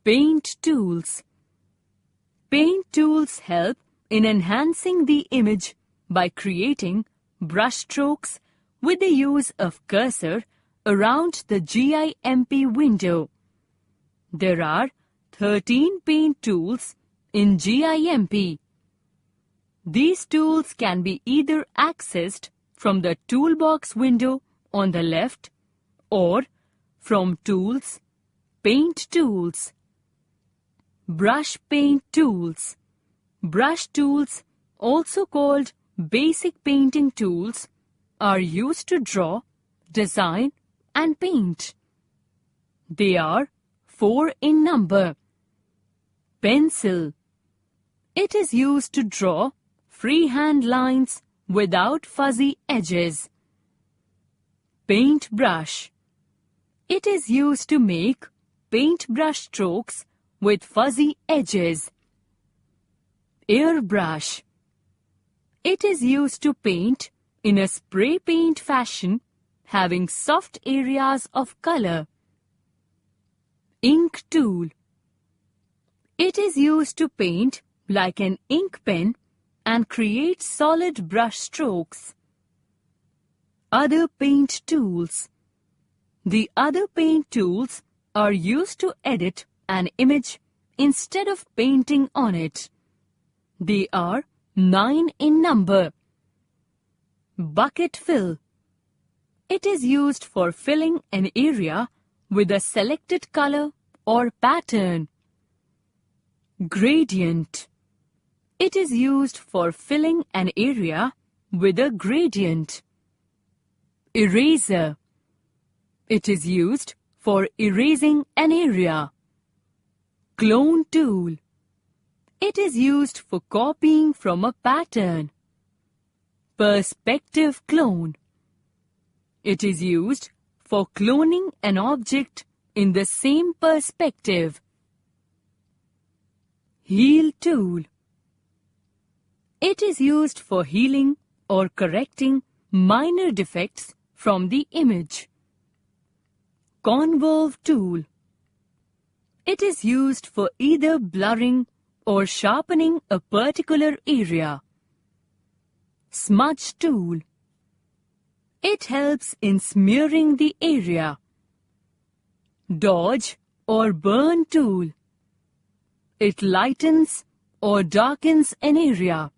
Paint tools. Paint tools help in enhancing the image by creating brush strokes with the use of cursor around the GIMP window. There are 13 paint tools in GIMP. These tools can be either accessed from the toolbox window on the left or from Tools, Paint Tools. Brush paint tools. Brush tools, also called basic painting tools, are used to draw, design, and paint. They are 4 in number. Pencil. It is used to draw freehand lines without fuzzy edges. Paintbrush. It is used to make paintbrush strokes with fuzzy edges. Airbrush. It is used to paint in a spray paint fashion, having soft areas of color. Ink tool. It is used to paint like an ink pen and create solid brush strokes. Other paint tools. The other paint tools are used to edit an image instead of painting on it. They are 9 in number. Bucket fill. It is used for filling an area with a selected color or pattern. Gradient. It is used for filling an area with a gradient. Eraser. It is used for erasing an area. Clone tool. It is used for copying from a pattern. Perspective clone. It is used for cloning an object in the same perspective. Heal tool. It is used for healing or correcting minor defects from the image. Convolve tool. It is used for either blurring or sharpening a particular area. Smudge tool. It helps in smearing the area. Dodge or burn tool. It lightens or darkens an area.